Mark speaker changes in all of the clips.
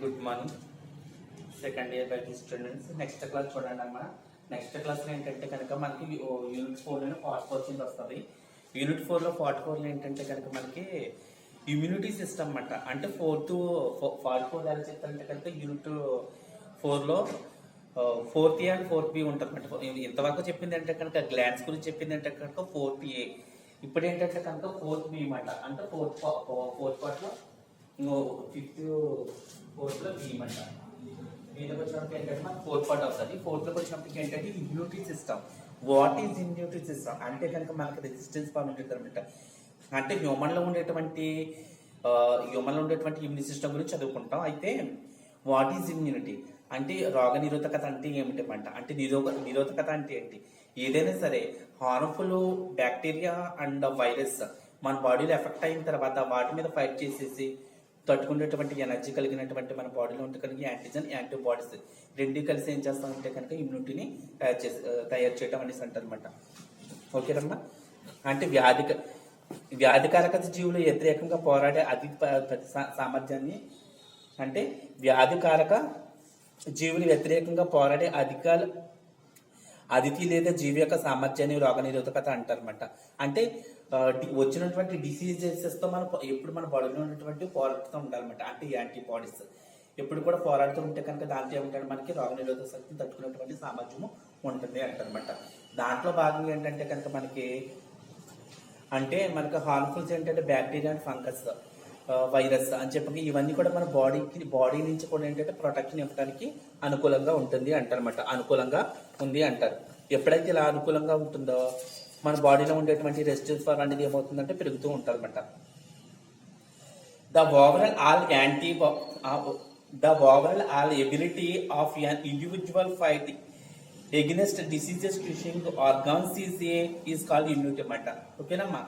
Speaker 1: Good morning second year BiPC students. Next class చూడండి అమ్మా. Next క్లాస్లో ఏంటంటే కనుక మనకి యూనిట్ 4లోనే పార్ట్ 4 కింద వస్తుంది. యూనిట్ 4లో పార్ట్ 4లో ఏంటంటే కనుక మనకి ఇమ్యూనిటీ సిస్టమ్ అన్నమాట. అంటే పార్ట్ 4 ఎలా చెప్తారంటే కనుక యూనిట్ 4లో 4th A and 4th B ఉంటుంది అన్నమాట. ఇంతవరకు చెప్పింది అంటే కనుక గ్లాన్స్ గురించి చెప్పింది అంటే కనుక 4th A. ఇప్పుడు ఏంటంటే కనుక 4th B అన్నమాట. అంటే ఫోర్త్ పార్ట్లో 4th లో బి అన్నమాట. దీనికి వచ్చినప్పుడు ఏంటంటే మనకు 4th పార్ట్ వస్తుంది. 4th లోకి వచ్చినప్పటికి ఏంటంటే immunity system. What is immunity system అంటే కనుక మనకి రెసిస్టెన్స్ ఫార్మ్ ఉంటుంది అనమాట. అంటే హ్యూమన్లో ఉండేటువంటి ఇమ్యూనిటీ సిస్టమ్ గురించి చదువుకుంటాం. అయితే వాట్ ఈజ్ ఇమ్యూనిటీ అంటే రోగ నిరోధకత అంటే ఏమిటన్నమాట. అంటే నిరోధకత అంటే ఏంటి? ఏదైనా సరే హార్మ్ఫుల్ బ్యాక్టీరియా అండ్ వైరస్ మన బాడీలో ఎఫెక్ట్ అయిన తర్వాత వాటి మీద ఫైట్ చేసేసి తట్టుకునేటువంటి ఎనర్జీ కలిగినటువంటి మన బాడీలో ఉంటే కనుక యాంటీజన్ యాంటీబాడీస్ రెండు కలిసి ఏం చేస్తామంటే కనుక ఇమ్యూనిటీని తయారు చేయడం అనేసి అంటారు అనమాట. ఓకేనమ్మా. అంటే వ్యాధికారక జీవులు వ్యతిరేకంగా పోరాడే సామర్థ్యాన్ని అంటే వ్యాధికారక జీవులు వ్యతిరేకంగా పోరాడే అదితి లేదా జీవి యొక్క సామర్థ్యాన్ని రోగ నిరోధకత అంటారన్నమాట. అంటే వచ్చినటువంటి డిసీజెస్ తో మనం ఎప్పుడు మన బాడీలో ఉన్నటువంటి పోరాడుతూ ఉండాలన్నమాట. అంటే యాంటీబాడీస్ ఎప్పుడు కూడా పోరాడుతూ ఉంటే కనుక దాంట్లో ఏమంటారు మనకి రోగ నిరోధక శక్తిని తట్టుకునేటువంటి సామర్థ్యము ఉంటుంది అంటారన్నమాట. దాంట్లో భాగంగా ఏంటంటే కనుక మనకి హార్మ్ఫుల్స్ ఏంటంటే బ్యాక్టీరియా అండ్ ఫంగస్ వైరస్ అని చెప్పి ఇవన్నీ కూడా మన బాడీ నుంచి కూడా ఏంటంటే ప్రొటెక్షన్ ఇవ్వడానికి అనుకూలంగా ఉంటుంది అంటారన్నమాట. అనుకూలంగా ఉంది అంటారు. ఎప్పుడైతే ఇలా అనుకూలంగా ఉంటుందో మన బాడీలో ఉండేటువంటి రెసిస్టెన్స్ పవర్ అనేది ఏమవుతుందంటే పెరుగుతూ ఉంటారన్నమాట. The overall all ability of an individual fight against diseases pushing organs is called immunity అన్నమాట. ఓకేనమ్మా.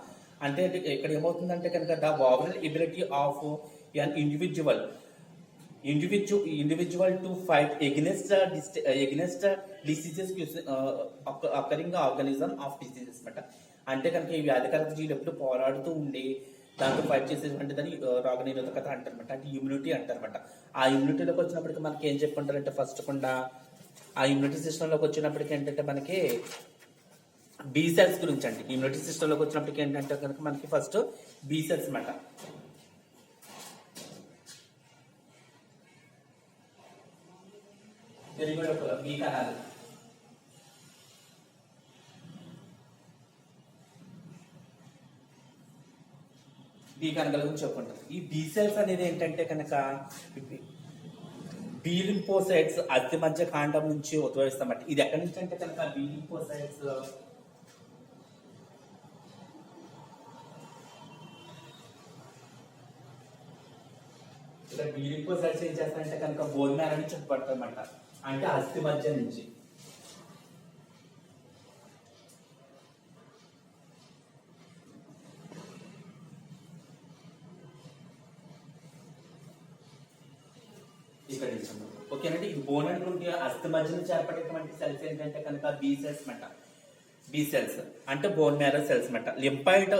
Speaker 1: అంటే ఇక్కడ ఏమవుతుందంటే కనుక the overall ability of an individual to fight against diseases occurring organism of diseases అన్నమాట. అంటే కనుక ఈ వ్యాధికారక జీవులు ఎప్పుడు పోరాడుతూ ఉండి దాంతో ఫైట్ చేసేటువంటి దాన్ని రోగ నిరోధకత అంటారన్నమాట. అంటే ఇమ్యూనిటీ అంటారన్నమాట. ఆ ఇమ్యూనిటీలోకి వచ్చినప్పటికీ మనకి ఏం చెప్పుకుంటారంటే ఫస్ట్ కూడా ఆ ఇమ్యూనిటీ సిస్టంలోకి వచ్చినప్పటికీ ఏంటంటే మనకి బి సెల్స్ గురించి అండి. ఇమ్యూనిటీ సిస్టంలోకి వచ్చినప్పటికీ ఏంటంటే కనుక మనకి ఫస్ట్ బి సెల్స్ అన్నమాట. బి కణాలు బి కణాల గురించి చెప్పుకుంటారు. ఈ బి సెల్స్ అనేది ఏంటంటే కనుక బి లింఫోసైట్స్ అస్థి మధ్య కాండం నుంచి ఉద్భవిస్తామట. ఇది ఎక్కడి నుంచి అంటే కనుక బి లింఫోసైట్స్ ఇక్కడ బి లింఫోసైట్స్ ఏం చేస్తారంటే కనుక బోన్ మ్యారో నుంచి ఉత్పడతామట. అంటే అస్థి మధ్య నుంచి ఇక్కడ ఓకేనండి. ఇది బోన్ అనుకుంటే అస్థి మధ్య నుంచి ఏర్పడేటువంటి సెల్స్ ఏంటంటే కనుక బి సెల్స్ అన్నమాట. బి సెల్స్ అంటే బోన్ మ్యారో సెల్స్ అన్నమాట. లింఫాయిడ్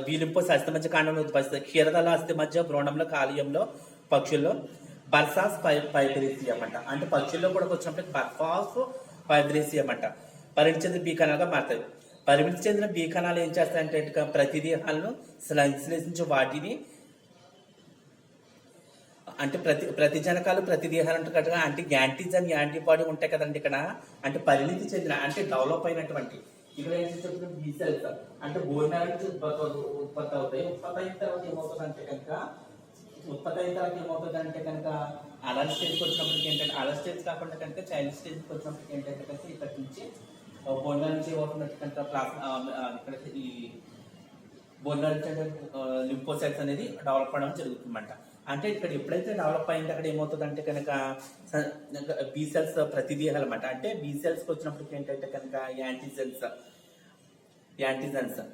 Speaker 1: బి లింఫోస్ అస్థి మధ్య కాండంలో ఉత్పత్తి క్షీరదల అస్థి మధ్య భ్రూణంలో కాలేయంలో పక్షుల్లో బర్సాస్ ఫైబ్రేసి అన్నమాట. అంటే పక్షుల్లో కూడా వచ్చినప్పుడు బర్ఫాస్ ఫైబ్రేసి అన్నమాట. పరిమితి చెందిన బి కణాలుగా మారుతాయి. పరిమితి చెందిన బి కణాలు ఏం చేస్తాయంటే ప్రతిదేహాలను సంశ్లేషించి వాటిని అంటే ప్రతిజనకాలు ప్రతిదేహాలు అంటే అంటే యాంటీజన్ యాంటీబాడీ ఉంటాయి కదండి ఇక్కడ. అంటే పరిణితి చెందిన అంటే డెవలప్ అయినటువంటి ఇక్కడ ఏం చెప్పిన బి సెల్స్ అంటే బోన్ మ్యారో నుంచి ఉత్పత్తి అవుతాయి. ఉత్పత్తి అయిన తర్వాత ఏమవుతుందంటే కనుక అడల్ట్ స్టేజ్కి వచ్చినప్పటికి ఏంటంటే అడల్ట్ స్టేజ్ కాకుండా కనుక చైల్డ్ స్టేజ్కి వచ్చినప్పటికి ఏంటంటే కనుక ఇక్కడ నుంచి బోన్ మ్యారో నుంచి ఏమవుతుందంటే కనుక ఇక్కడ ఈ బోన్ మ్యారో నుంచి లింఫోసైట్స్ అనేది డెవలప్ అవడం జరుగుతుందన్నమాట. అంటే ఇక్కడ ఎప్పుడైతే డెవలప్ అయింది అక్కడ ఏమవుతుందంటే కనుక బి సెల్స్ ప్రతిదేహాలు అన్నమాట. అంటే బి సెల్స్కి వచ్చినప్పటికి ఏంటంటే కనుక యాంటీజన్స్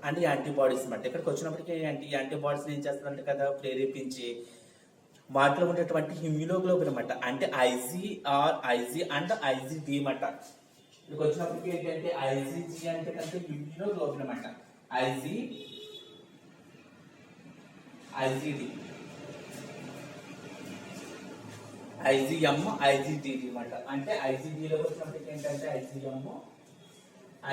Speaker 1: అంటే యాంటీబాడీస్ అన్నమాట. ఇక్కడికి వచ్చినప్పటికీ యాంటీబాడీస్ ఏం చేస్తారంటే కదా ప్రేరేపించి వాటిలో ఉండేటువంటి హిమ్యూనోగ్లోబిన్ అన్నమాట. అంటే ఐజీ అండ్ ఐజీడి అన్నమాట. ఇక్కడికి వచ్చినప్పటికీ ఏంటంటే ఐజీజీ అంటే కనుక హిమ్యూనోగ్లోబిన్ అన్నమాట. ఐజీడి ఐజిఎం ఐజిడి అనమాట. అంటే ఐజిడిలో వచ్చినప్పటికి ఏంటంటే ఐజిఎం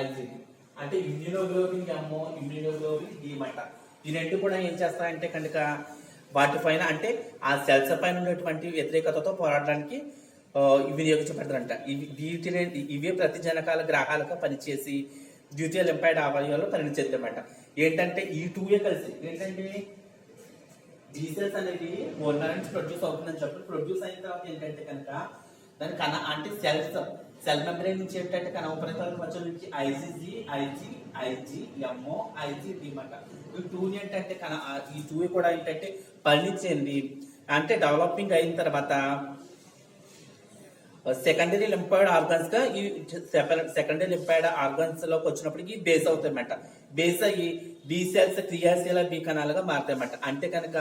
Speaker 1: ఐజిడి అంటే ఇమ్యూనోగ్లోబిన్ ఎమ్, ఇమ్యూనోగ్లోబిన్ డి అనమాట. ఈ రెండు కూడా ఏం చేస్తాయంటే కనుక వాటిపైన అంటే ఆ సెల్స్ పైన ఉన్నటువంటి వ్యతిరేకతతో పోరాడడానికి వినియోగించబడతారంట. ఇవే ప్రతిజనకాల గ్రాహాలుగా పనిచేసి ద్వితీయ లింఫాయిడ్ అవయవాల్లో పరిణించేద్దన్నమాట. ఏంటంటే ఈ టూయే కలిసి ఏంటంటే బీ సెల్స్ అనేది బోన్ మ్యారో నుంచి ప్రొడ్యూస్ అవుతుందని చెప్పి ప్రొడ్యూస్ అయిన తర్వాత ఏంటంటే కనుక దాని అంటే సెల్ మెంబ్రేన్ నుంచి ఏంటంటే కణ ఉపరితల మధ్య నుంచి ఐజీజీ ఐజిఎంఓ ఐజిడి అనమాట. ఈ టూని ఏంటంటే ఈ టూ కూడా ఏంటంటే పరిణించింది అంటే డెవలపింగ్ అయిన తర్వాత సెకండరీ లింఫాయిడ్ ఆర్గన్స్ గా ఈ సెకండరీ లింఫాయిడ్ ఆర్గన్స్ లోకి వచ్చినప్పటికి బేస్ అవుతాయి అన్నమాట. బేస్ అయ్యి బి సెల్స్ క్రియాశీల బి కణాలుగా మారుతాయి అన్నమాట. అంటే కనుక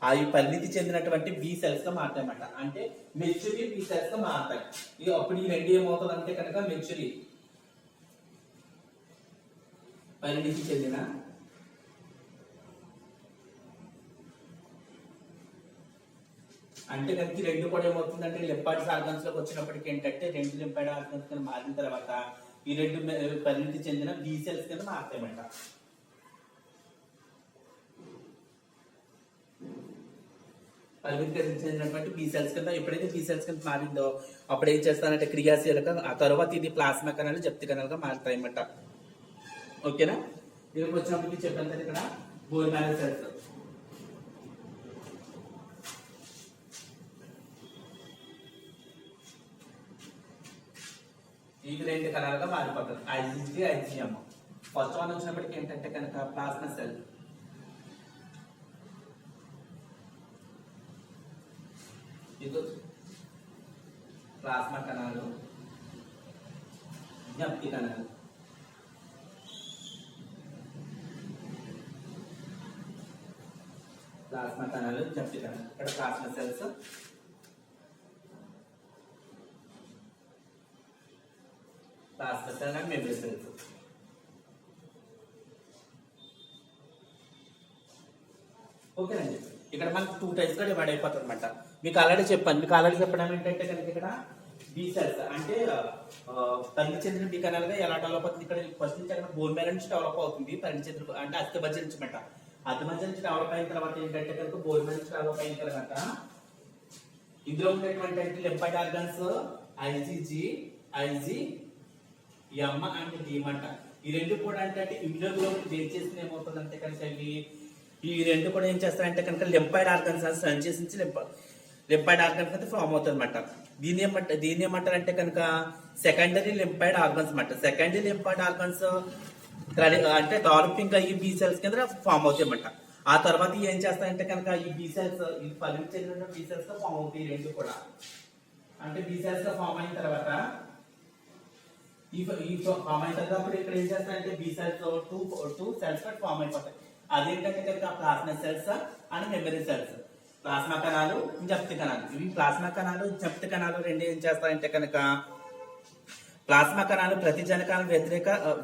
Speaker 1: అవి పరిణితి చెందినటువంటి బి సెల్స్ గా మారుతాయి అన్నమాట. అంటే మెచ్యూరీ బి సెల్స్ గా మారుతాయి. అప్పుడు ఈ రెండు ఏమవుతుంది అంటే కనుక మెచ్యూరీ పరిణితి చెందిన అంటే కనుక రెండు కూడా ఏమవుతుందంటే లింఫాయిడ్ ఆర్గన్స్ లోకి వచ్చినప్పటికి ఏంటంటే రెండు లింఫాయిడ్ ఆర్గన్స్ కింద మారిన తర్వాత ఈ రెండు పరిణితి చెందిన బి సెల్స్ కింద మారుతాయన్నమాట. పరిణితి చెందినటువంటి బి సెల్స్ కింద ఎప్పుడైతే బి సెల్స్ కింద మారిందో అప్పుడు ఏం చేస్తానంటే క్రియాశీలక ఆ తర్వాత ఇది ప్లాస్మా కణాలు జప్తి కణాలుగా మారుతాయి అన్నమాట. ఓకేనా? దీనికి వచ్చినప్పటికి చెప్పాను ఇక్కడ బోన్ మ్యారో సెల్స్ ఇది రెండు కణాలుగా మారిపోతుంది. ఐజిజి ఐజిఎం ఫస్ట్ వన్ వచ్చినప్పటికి ఏంటంటే కనుక ప్లాస్మా సెల్ ఇది ప్లాస్మా కణాలు జ్ఞప్తి కణాలు. ప్లాస్మా కణాలు జ్ఞప్తి కణాలు ఇక్కడ plasma cells plasma cell and memory cells. ఓకేనండి, ఇక్కడ మనకు 2 టైప్స్ గా డివైడ్ అయిపోతుంది అనమాట. మీకు ఆల్రెడీ చెప్పడం ఏంటంటే కనుక ఇక్కడ బి సెల్స్ అంటే పరిణితి చెందిన బి కణాలుగా ఎలా డెవలప్ అవుతుంది. ఇక్కడ ఫస్ట్ నుంచి అక్కడ బోన్ మ్యారో నుంచి డెవలప్ అవుతుంది. పరిణితి చెందిన అంటే అస్థి మధ్య నుంచి అనమాట. అస్థి మధ్య నుంచి డెవలప్ అయిన తర్వాత ఏంటంటే కనుక బోన్ మ్యారో నుంచి డెవలప్ అయిన తర్వాత ఇందులో ఉండేటువంటి lymphoid organs IgG M and D అంట. ఈ రెండు కూడా అంటే ఇమ్యూనోగ్లోబిన్ బేస్ చేసి ఏమవుతుందంటే కనుక ఈ రెండు కూడా ఏం చేస్తారంటే కనుక లింఫాయిడ్ ఆర్గన్స్ సంచేసి నుంచి లింఫాయిడ్ ఆర్గన్స్ అయితే ఫామ్ అవుతుంది అనమాట. దీన్ని ఏమంటారు అంటే కనుక సెకండరీ లింఫాయిడ్ ఆర్గన్స్ అనమాట. సెకండరీ లింఫాయిడ్ ఆర్గన్స్ అంటే డెవలపింగ్ అయ్యి బి సెల్స్ కింద ఫామ్ అవుతాయి అన్నమాట. ఆ తర్వాత ఏం చేస్తాయంటే కనుక ఈ బి సెల్స్ ఇది పరిణితి చెందిన బి సెల్స్ గా ఫామ్ అవుతాయి. రెండు కూడా అంటే బి సెల్స్ గా ఫామ్ అయిన తర్వాత ఫామ్ అయిన తర్వాత అప్పుడు ఇక్కడ ఏం చేస్తాయంటే B cells two cells form అయిపోతాయి. అదేంటంటే కనుక plasma cells and memory cells. Plasma కణాలు జప్తి కణాలు. ఇవి ప్లాస్మా కణాలు జప్తి కణాలు రెండు ఏం చేస్తాయంటే కనుక ప్లాస్మా కణాలు ప్రతిజనకాలను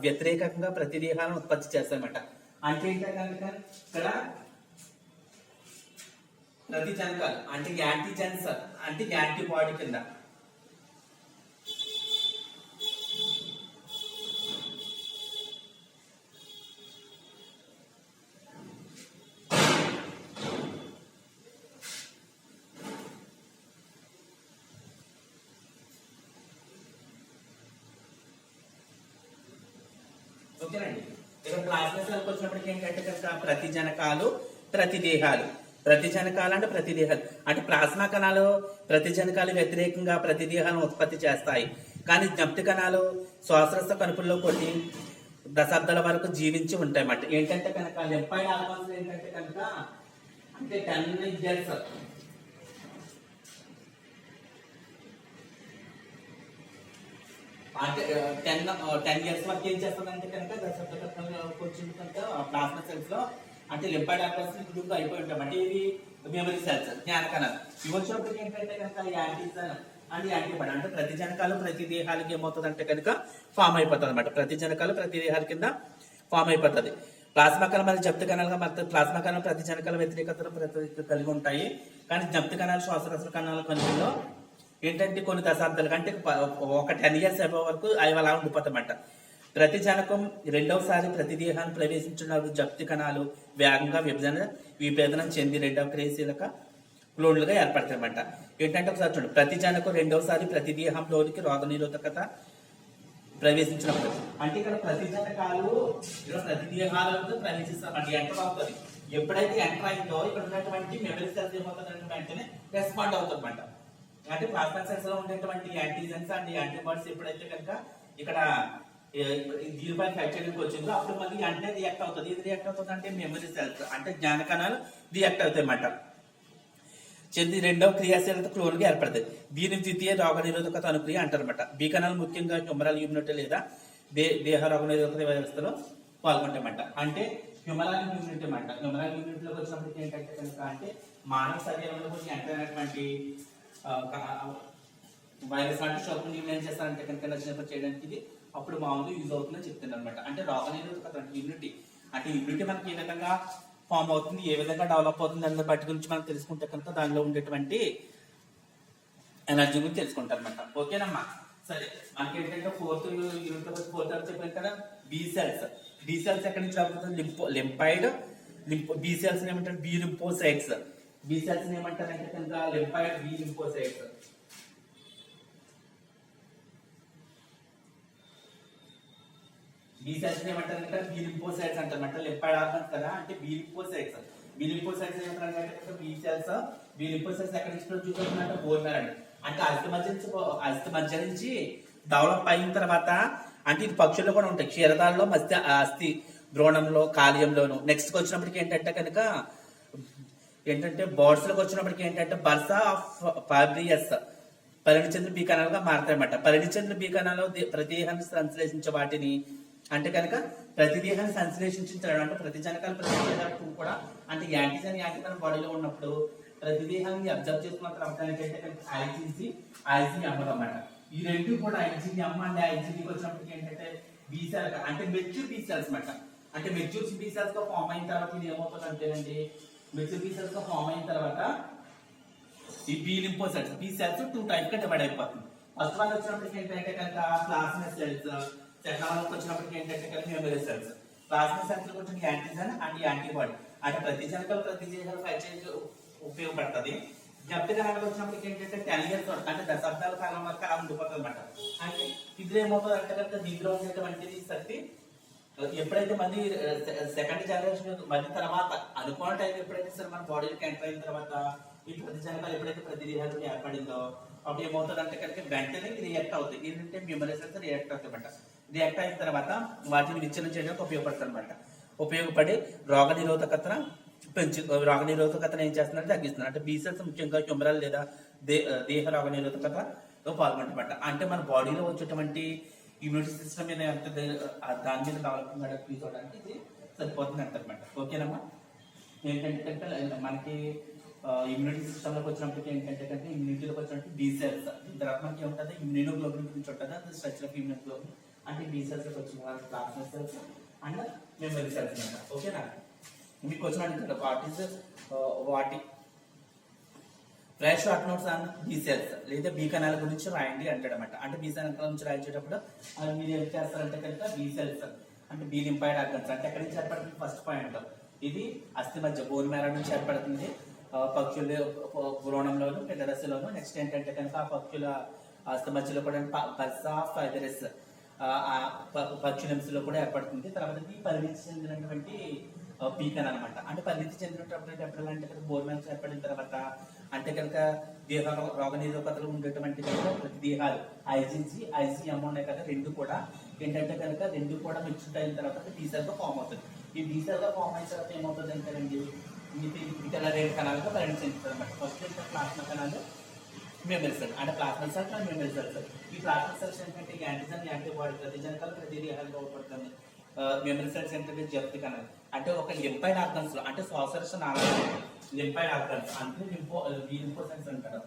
Speaker 1: వ్యతిరేకంగా ప్రతిదేహాలను ఉత్పత్తి చేస్తాయన్నమాట. అంటే ఏంటంటే కనుక ఇక్కడ ప్రతిజనకాలు అంటే యాంటీజెన్స్ అంటే యాంటీబాడీ కింద ఓకేనండి. ఇక్కడ ప్లాస్మా సెల్కి వచ్చినప్పటికి ఏంటంటే కనుక ప్రతిజనకాలు ప్రతిదేహాలు. ప్రతిజనకాలు అంటే ప్రతిదేహాలు అంటే ప్లాస్మా కణాలు ప్రతిజనకాలు వ్యతిరేకంగా ప్రతిదేహాలను ఉత్పత్తి చేస్తాయి. కానీ జ్ఞప్తి కణాలు శ్వాసరస కణుపుల్లో కొన్ని దశాబ్దాల వరకు జీవించి ఉంటాయి అన్నమాట. ఏంటంటే కనుక లింఫాయిడ్ ఆర్గన్స్ ఏంటంటే కనుక అంటే 10 years అంటే 10 years వరకు ఏం చేస్తుందంటే కనుక దశాబ్దాల కొంచెం కనుక ప్లాస్మా సెల్స్ లో అంటే లింఫాయిడ్ ఆర్గన్స్ గ్రూప్ అయిపోయి ఉంటాయి. అంటే ఇవి మెమరీ సెల్స్ జ్ఞాన కణాలు. ఇవి వచ్చినప్పటికీ ఏంటంటే కనుక యాంటీజన్ అండ్ యాంటీబాడీ అంటే ప్రతిజనకాలు ప్రతిదేహాలకి ఏమవుతుంది అంటే కనుక ఫామ్ అయిపోతుంది అనమాట. ప్రతిజనకాలు ప్రతిదేహాల కింద ఫామ్ అయిపోతుంది. ప్లాస్మా కణాలు మరియు జప్తి కణాలుగా మరి ప్లాస్మా కణాలు ప్రతిజనకాల వ్యతిరేకతను కలిగి ఉంటాయి. కానీ జప్తి కణాలు శ్వాసరస కణాల కణుపుల్లో ఏంటంటే కొన్ని దశాబ్దాలు అంటే ఒక 10 ఇయర్స్ అయిపోయే వరకు అవి అలా ఉండిపోతామంట. ప్రతి జనకం రెండవసారి ప్రతి దేహాన్ని ప్రవేశించిన జప్తి కణాలు వేగంగా విభేదనం చెంది రెండవ క్రియాశీలక క్లోన్లుగా ఏర్పడతాయన్నమాట. ఏంటంటే ఒకసారి చూడండి, ప్రతి జనకం రెండవసారి ప్రతి దేహంలోనికి రోగ నిరోధకత ప్రవేశించినప్పుడు అంటే ఇక్కడ ప్రతి జనకాలు ఇక్కడ ప్రతి దేహాలకు ప్రవేశిస్తామండి. ఎంటర్ అవుతుంది. ఎప్పుడైతే ఎంటర్ అయిందో ఇక్కడ ఉన్నటువంటి మెమరీ సెల్స్ ఏమవుతుందంటే వెంటనే రెస్పాండ్ అవుతుందన్నమాట. అంటే ప్లాస్మా సెల్స్ లో ఉండేటువంటి యాంటీజెన్స్ అండ్ యాంటీబాడీస్ ఎప్పుడైతే కనుక ఇక్కడ దీనిపై ఫైట్ చేయడానికి వచ్చిందో అప్పుడు మళ్ళీ వెంటనే రియాక్ట్ అవుతుంది. ఇది రియాక్ట్ అవుతుంది అంటే మెమరీ సెల్స్ అంటే జ్ఞాన కణాలు రియాక్ట్ అవుతాయి అన్నమాట. చెంది రెండవ క్రియాశీలత క్లోన్గా ఏర్పడుతుంది. దీని ద్వితీయ రోగ నిరోధకత అనుక్రియ అంటారన్నమాట. బి కణాలు ముఖ్యంగా హ్యూమరల్ ఇమ్యూనిటీ లేదా దేహ రోగ నిరోధక వ్యవస్థలో పాల్గొంటాయన్నమాట. అంటే హ్యూమరల్ ఇమ్యూనిటీ అన్నమాట. హ్యూమరల్ ఇమ్యూనిటీలోకి వచ్చినప్పటికీ ఏంటంటే కనుక అంటే మానవ శరీరంలో కొంచెం ఎంటర్ అయినటువంటి వైరస్ లాంటి షోకులు ఏం చేస్తారంటే కనుక నచ్చినప్పుడు చేయడానికి ఇది అప్పుడు మామూలుగా యూజ్ అవుతుందని చెప్తున్నారు అనమాట. అంటే రోగ నిరోధకత అంటే ఇమ్యూనిటీ, అంటే ఇమ్యూనిటీ మనకి ఏ విధంగా ఫామ్ అవుతుంది, ఏ విధంగా డెవలప్ అవుతుంది అన్న బట్టి గురించి మనం తెలుసుకుంటే కనుక దానిలో ఉండేటువంటి ఎనర్జీ గురించి తెలుసుకుంటారు అనమాట. ఓకేనమ్మా, సరే. మనకి ఏంటంటే ఫోర్త్ చెప్పాను కదా, బి సెల్స్. బి సెల్స్ ఎక్కడి నుంచి అవుతుంది? లింపాయిడ్. బి సెల్స్ ఏమంటారు? B lymphocytes. బి సెల్స్ ఏమంటారంటే కనుక lymphoid B lymphocytes. B cells ఏమంటారంటే బి లింపోసైట్స్ అంటారన్నమాట. లింపాయిడ్ ఆర్గన్స్ కదా, అంటే బి లింపోసైట్స్. బి లింపోసైట్స్ ఏమంటారంటే బి సెల్స్. బి లింపోసైట్స్ ఎక్కడి నుంచి చూసుకుంటున్నట్టు బోన్ మ్యారో అంటే అస్థి మధ్య నుంచి డెవలప్ అయిన తర్వాత, అంటే ఇది పక్షుల్లో కూడా ఉంటాయి. క్షీరదాల్లో మధ్య అస్థి భ్రూణంలో కాలియంలోను. నెక్స్ట్ వచ్చినప్పటికి ఏంటంటే కనుక బర్డ్స్ లోకి వచ్చినప్పటికి ఏంటంటే బర్సా ఆఫ్ ఫాబ్రియస్ పరిణి చెందిన బీ కణాలుగా మారతాయన్నమాట. పరిణి చెందిన బీ కణాలు ప్రతిదేహాన్ని సంశ్లేషించే వాటిని అంటే కనుక ప్రతిదేహాన్ని సంశ్లేషించడం అంటే ప్రతి జనకాలు ప్రతి కూడా అంటే యాంటీజన్ యాంటీబన్ బాడీలో ఉన్నప్పుడు ప్రతిదేహాన్ని అబ్జర్వ్ చేసుకున్న తర్వాత ఏంటంటే ఐజీఎం అన్నమాట. ఈ రెండు కూడా ఐజీఎం అండ్ ఐజీకి వచ్చినప్పటికి ఏంటంటే బీ సెల్ అంటే మెచ్యూర్ బీ సెల్స్ అన్నమాట. అంటే మెచ్యూర్ బీ సెల్స్ గా ఫామ్ అయిన తర్వాత ఇది ఏమవుతుంది అంటేనండి, మెచ్యూర్ బీ సెల్స్ గా ఫామ్ అయిన తర్వాత ఈ B lymphocytes B cells 2 type గా డివైడ్ అయిపోతుంది. ఫస్ట్ వన్ వచ్చినప్పటికి ఏంటంటే కనుక ప్లాస్మా సెల్స్. సెకండ్ వన్ వచ్చినప్పటికి ఏంటంటే కనుక మెమరీ సెల్స్. ప్లాస్మా సెల్స్ కొంచెం యాంటీజన్ అండ్ యాంటీబాడీ అంటే ప్రతి జనకాలు ప్రతి జీవితాలు ఫైట్ చేయడానికి ఉపయోగపడుతుంది. జప్తి కణాలకు వచ్చినప్పటికి ఏంటంటే 10 ఇయర్స్ అంటే దశాబ్దాల కాలం వరకు అలా ఉండిపోతుంది అనమాట. అంటే ఇది ఏమవుతుంది అంటే కనుక దీంట్లో ఉండేటువంటిది శక్తి ఎప్పుడైతే మళ్ళీ సెకండ్ జనరేషన్ మళ్ళీ తర్వాత అనుకోని టైం ఎప్పుడైతే సరే మన బాడీకి ఎంటర్ అయిన తర్వాత ఈ ప్రతి జనకాలు ఎప్పుడైతే ప్రతి దేహాలు ఏర్పడిందో అప్పుడు ఏమవుతుంది అంటే కనుక వెంటనే రియాక్ట్ అవుతుంది. ఏంటంటే మెమరీ సెల్స్ రియాక్ట్ అవుతాయి అనమాట. రియాక్ట్ అయిన తర్వాత వాటిని విచ్ఛిన్నం చేయడానికి ఉపయోగపడుతుంది అనమాట. ఉపయోగపడి రోగ నిరోధకతను ఏం చేస్తున్నారు? తగ్గిస్తున్నారు. అంటే బీ సెల్స్ ముఖ్యంగా హ్యూమరల్ లేదా దేహ రోగ నిరోధకతలో పాల్గొంటారన్నమాట. అంటే మన బాడీలో వచ్చేటువంటి ఇమ్యూనిటీ సిస్టమ్ మీద ఎంత దాని మీద డెవలప్మెంట్ తీసుకోవడానికి ఇది సరిపోతుంది అంటారన్నమాట. ఓకేనమ్మా, ఏంటంటే మనకి ఇమ్యూనిటీ సిస్టమ్ లోకి వచ్చినప్పటికీ ఏంటంటే ఇమ్యూనిటీలోకి వచ్చినట్టు బీ సెల్స్. తర్వాత మనకి ఏముంటుంది? ఇమ్యూనోగ్లోబిన్ గురించి ఉంటుంది. అది స్ట్రక్చర్ ఆఫ్ ఇమ్యూనోగ్లోబిన్ అంటే బీ సెల్స్ వచ్చిన plasma cells and memory cells అనమాట. ఓకేనా, మీకు వచ్చిన వాటి flash short notes on be cells లేదా బీ కణాల గురించి రాయండి అంటాడనమాట. అంటే బీ కణాల గురించి రాయించేటప్పుడు అది మీరు ఏం చేస్తారంటే కనుక బీ సెల్స్ అంటే బీ లింపాయిడ్ ఆర్గన్స్ అంటే ఎక్కడి నుంచి ఏర్పడుతుంది? ఫస్ట్ పాయింట్ ఇది అస్థి మధ్య బోన్ మ్యారో నుంచి ఏర్పడుతుంది. పక్షుల భ్రూణంలోను పెద్ద దశలోను. నెక్స్ట్ ఏంటంటే కనుక ఆ పక్షుల అస్థి మధ్యలో కూడా బర్సా ఫైబరస్ పక్షులంశలో కూడా ఏర్పడుతుంది. తర్వాత పరిణితి చెందినటువంటి పీకన్ అనమాట. అంటే పరిణితి చెందినటువంటి అంటే బోన్ మ్యారో ఏర్పడిన తర్వాత అంటే కనుక దేహ రోగ నిరోధకతలు ఉండేటువంటి కనుక ప్రతి దేహాలు ఐజీఎం ఉన్నాయి కదా, రెండు కూడా ఏంటంటే కనుక రెండు కూడా మిక్స్డ్ అయిన తర్వాత డీసెల్ గా ఫామ్ అవుతుంది. ఈ డీసెల్ గా ఫామ్ అయిన తర్వాత ఏమవుతుంది అంటేనండి ఇతర రెండు కణాలుగా పరిణితి చెందుతుంది అనమాట. ఫస్ట్ ప్లాస్మా కణాలు, మెమరీ సెల్ అంటే plasma cells and memory cells. ఈ ప్లాస్మా సెల్స్ ఏంటంటే యాంటీజన్ యాంటీబాడీ ప్రతి జనకాలు ప్రతి దేహాలుగా ఉపడుతుంది. మెమరీ సెల్స్ ఏంటంటే జప్తి కణాలు అంటే ఒక లింపాయిడ్ ఆర్గన్స్ లో అంటే శ్వాసరక్ష నాళాలు లింపాయిడ్ ఆర్గన్స్ అంటే లింపోసైట్స్ అంటారు.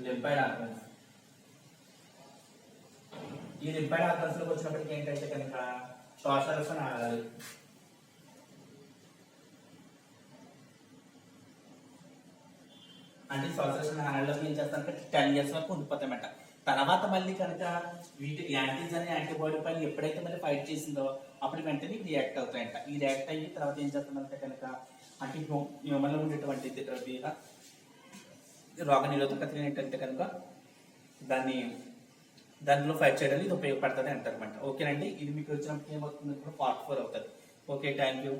Speaker 1: Lymphoid organs. ఈ లింపాయిడ్ ఆర్గన్స్ లోకి వచ్చినప్పటికీ ఏంటంటే కనుక శ్వాసరస నాళాలు. అంటే శ్వాసరస నాళాల్లోకి ఏం చేస్తారంటే 10 years వరకు ఉండిపోతాయన్నమాట. తర్వాత మళ్ళీ కనుక వీటి యాంటీజన్ యాంటీబాడీ పైన ఎప్పుడైతే మళ్ళీ ఫైట్ చేసిందో అప్పుడు వెంటనే రియాక్ట్ అవుతాయంట. ఈ రియాక్ట్ అయ్యి తర్వాత ఏం చేస్తామంటే కనుక అంటే హ్యూమన్లో ఉండేటువంటి రోగ నిరోధకత ఏంటంటే కనుక దానిలో ఫైట్ చేయడానికి ఇది ఉపయోగపడుతుంది అంటారు అనమాట. ఓకేనండి, ఇది మీకు వచ్చినప్పుడు ఏమవుతుంది, పార్ట్ 4 అవుతుంది. Okay, thank you.